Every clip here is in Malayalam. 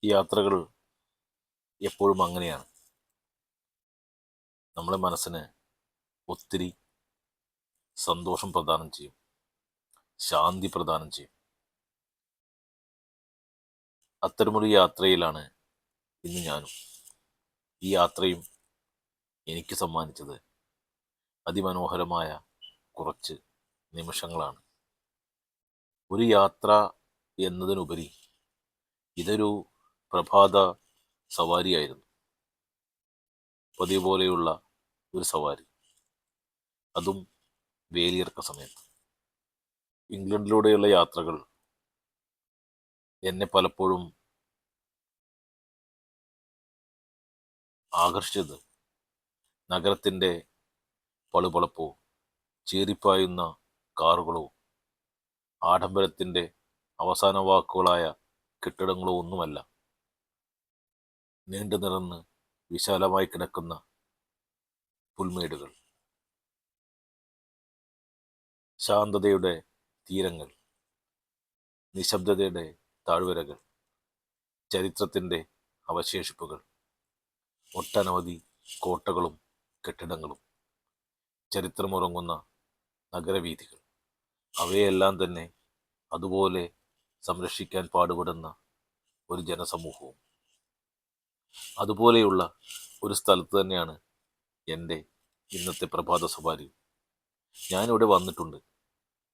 ഈ യാത്രകൾ എപ്പോഴും അങ്ങനെയാണ്. നമ്മുടെ മനസ്സിന് ഒത്തിരി സന്തോഷം പ്രദാനം ചെയ്യും, ശാന്തി പ്രദാനം ചെയ്യും. അത്തരമൊരു യാത്രയിലാണ് ഇന്ന് ഞാനും. ഈ യാത്രയും എനിക്ക് സമ്മാനിച്ചത് അതിമനോഹരമായ കുറച്ച് നിമിഷങ്ങളാണ്. ഒരു യാത്ര എന്നതിനുപരി ഇതൊരു പ്രഭാത സവാരിയായിരുന്നു. പതിവ് പോലെയുള്ള ഒരു സവാരി, അതും വേലിയിറക്ക സമയത്ത്. ഇംഗ്ലണ്ടിലൂടെയുള്ള യാത്രകൾ എന്നെ പലപ്പോഴും ആകർഷിച്ചത് നഗരത്തിൻ്റെ പളുപളുപ്പോ, ചീറിപ്പായുന്ന കാറുകളോ, ആഡംബരത്തിൻ്റെ അവസാന വാക്കുകളായ കെട്ടിടങ്ങളോ ഒന്നുമല്ല. നീണ്ടു നിറന്ന് വിശാലമായി കിടക്കുന്ന പുൽമേടുകൾ, ശാന്തതയുടെ തീരങ്ങൾ, നിശബ്ദതയുടെ താഴ്വരകൾ, ചരിത്രത്തിൻ്റെ അവശേഷിപ്പുകൾ, ഒട്ടനവധി കോട്ടകളും കെട്ടിടങ്ങളും, ചരിത്രമുറങ്ങുന്ന നഗരവീഥികൾ, അവയെല്ലാം തന്നെ അതുപോലെ സംരക്ഷിക്കാൻ പാടുപെടുന്ന ഒരു ജനസമൂഹവും. അതുപോലെയുള്ള ഒരു സ്ഥലത്ത് തന്നെയാണ് എൻ്റെ ഇന്നത്തെ പ്രഭാത സവാരി. ഞാനിവിടെ വന്നിട്ടുണ്ട്,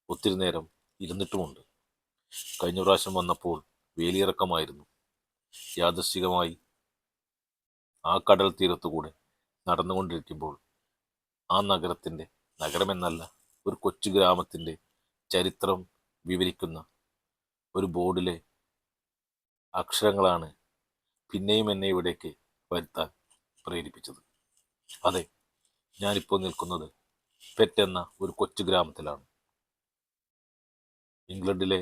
ഒത്തിരി നേരം ഇരുന്നിട്ടുമുണ്ട്. കഴിഞ്ഞ പ്രാവശ്യം വന്നപ്പോൾ വേലിയിറക്കമായിരുന്നു. യാദൃശ്ചികമായി ആ കടൽ തീരത്തുകൂടെ നടന്നുകൊണ്ടിരിക്കുമ്പോൾ ആ നഗരമെന്നല്ല, ഒരു കൊച്ചു ഗ്രാമത്തിൻ്റെ ചരിത്രം വിവരിക്കുന്ന ഒരു ബോർഡിലെ അക്ഷരങ്ങളാണ് പിന്നെയും എന്നെ ഇവിടേക്ക് വരുത്താൻ പ്രേരിപ്പിച്ചത്. അതെ, ഞാനിപ്പോൾ നിൽക്കുന്നത് പെറ്റ് എന്ന ഒരു കൊച്ചു ഗ്രാമത്തിലാണ്. ഇംഗ്ലണ്ടിലെ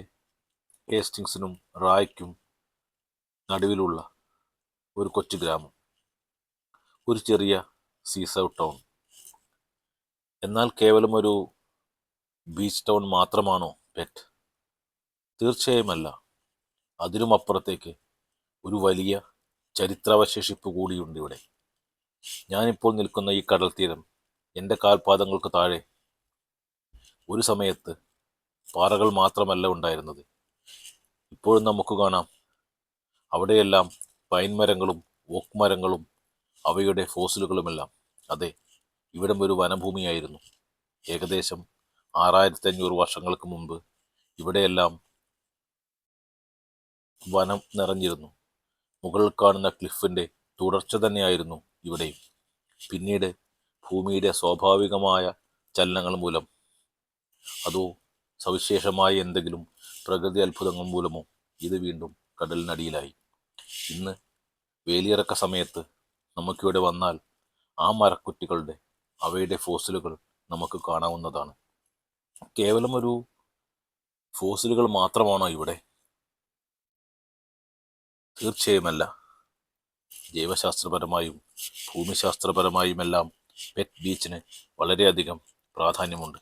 ഹേസ്റ്റിങ്സിനും റായ്ക്കും നടുവിലുള്ള ഒരു കൊച്ചു ഗ്രാമം, ഒരു ചെറിയ സീസൗ ടൗൺ. എന്നാൽ കേവലം ഒരു ബീച്ച് ടൗൺ മാത്രമാണോ പെറ്റ്? തീർച്ചയായുമല്ല. അതിനുമപ്പുറത്തേക്ക് ഒരു വലിയ ചരിത്രാവശേഷിപ്പ് കൂടിയുണ്ട് ഇവിടെ. ഞാനിപ്പോൾ നിൽക്കുന്ന ഈ കടൽ തീരം, എൻ്റെ കാൽപാദങ്ങൾക്ക് താഴെ ഒരു സമയത്ത് പാറകൾ മാത്രമല്ല ഉണ്ടായിരുന്നത്. ഇപ്പോഴും നമുക്ക് കാണാം അവിടെയെല്ലാം പൈൻ മരങ്ങളും ഓക്ക് മരങ്ങളും അവയുടെ ഫോസിലുകളുമെല്ലാം. അതെ, ഇവിടം ഒരു വനഭൂമിയായിരുന്നു. ഏകദേശം 6500 വർഷങ്ങൾക്ക് മുമ്പ് ഇവിടെയെല്ലാം വനം നിറഞ്ഞിരുന്നു. മുകളിൽ കാണുന്ന ക്ലിഫിൻ്റെ തുടർച്ച തന്നെയായിരുന്നു ഇവിടെയും. പിന്നീട് ഭൂമിയുടെ സ്വാഭാവികമായ ചലനങ്ങൾ മൂലം, അതോ സവിശേഷമായ എന്തെങ്കിലും പ്രകൃതി അത്ഭുതങ്ങൾ മൂലമോ, ഇത് വീണ്ടും കടലിനടിയിലായി. ഇന്ന് വേലിയിറക്ക സമയത്ത് നമുക്കിവിടെ വന്നാൽ ആ മരക്കുറ്റികളുടെ, അവയുടെ ഫോസിലുകൾ നമുക്ക് കാണാവുന്നതാണ്. കേവലം ഒരു ഫോസിലുകൾ മാത്രമാണോ ഇവിടെ? തീർച്ചയായുമല്ല. ജൈവശാസ്ത്രപരമായും ഭൂമിശാസ്ത്രപരമായുമെല്ലാം പെറ്റ് ബീച്ചിന് വളരെയധികം പ്രാധാന്യമുണ്ട്.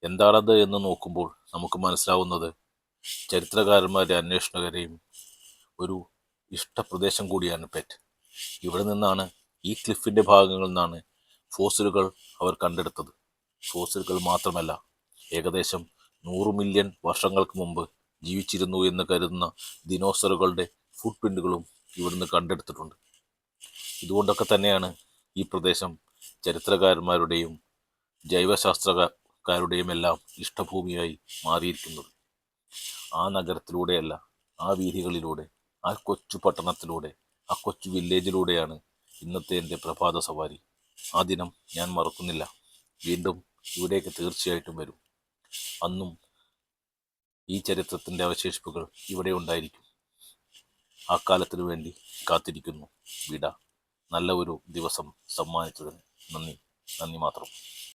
എന്താണത് എന്ന് നോക്കുമ്പോൾ നമുക്ക് മനസ്സിലാവുന്നത്, ചരിത്രകാരന്മാരുടെ അന്വേഷകരെയും ഒരു ഇഷ്ടപ്രദേശം കൂടിയാണ് പെറ്റ്. ഇവിടെ നിന്നാണ്, ഈ ക്ലിഫിൻ്റെ ഭാഗങ്ങളിൽ നിന്നാണ് ഫോസിലുകൾ അവർ കണ്ടെടുത്തത്. ഫോസിലുകൾ മാത്രമല്ല, ഏകദേശം 100 മില്യൺ വർഷങ്ങൾക്ക് മുമ്പ് ജീവിച്ചിരുന്നു എന്ന് കരുതുന്ന ദിനോസറുകളുടെ ഫുട് പ്രിന്റുകളും ഇവിടുന്ന് കണ്ടെടുത്തിട്ടുണ്ട്. ഇതുകൊണ്ടൊക്കെ തന്നെയാണ് ഈ പ്രദേശം ചരിത്രകാരന്മാരുടെയും ജൈവശാസ്ത്രകാരുടെയും എല്ലാം ഇഷ്ടഭൂമിയായി മാറിയിരിക്കുന്നത്. ആ നഗരത്തിലൂടെയല്ല, ആ വീഥികളിലൂടെ, ആ കൊച്ചു പട്ടണത്തിലൂടെ, ആ കൊച്ചു വില്ലേജിലൂടെയാണ് ഇന്നത്തെ എൻ്റെ പ്രഭാത സവാരി. ആ ദിനം ഞാൻ മറക്കുന്നില്ല. വീണ്ടും ഇവിടേക്ക് തീർച്ചയായിട്ടും വരും. അന്നും ഈ ചരിത്രത്തിൻ്റെ അവശേഷിപ്പുകൾ ഇവിടെ ഉണ്ടായിരിക്കും. ആ കാലത്തിനു വേണ്ടി കാത്തിരിക്കുന്നു. വിട. നല്ല ഒരു ദിവസം സമ്മാനിച്ചതിന് നന്ദി. നന്ദി മാത്രം.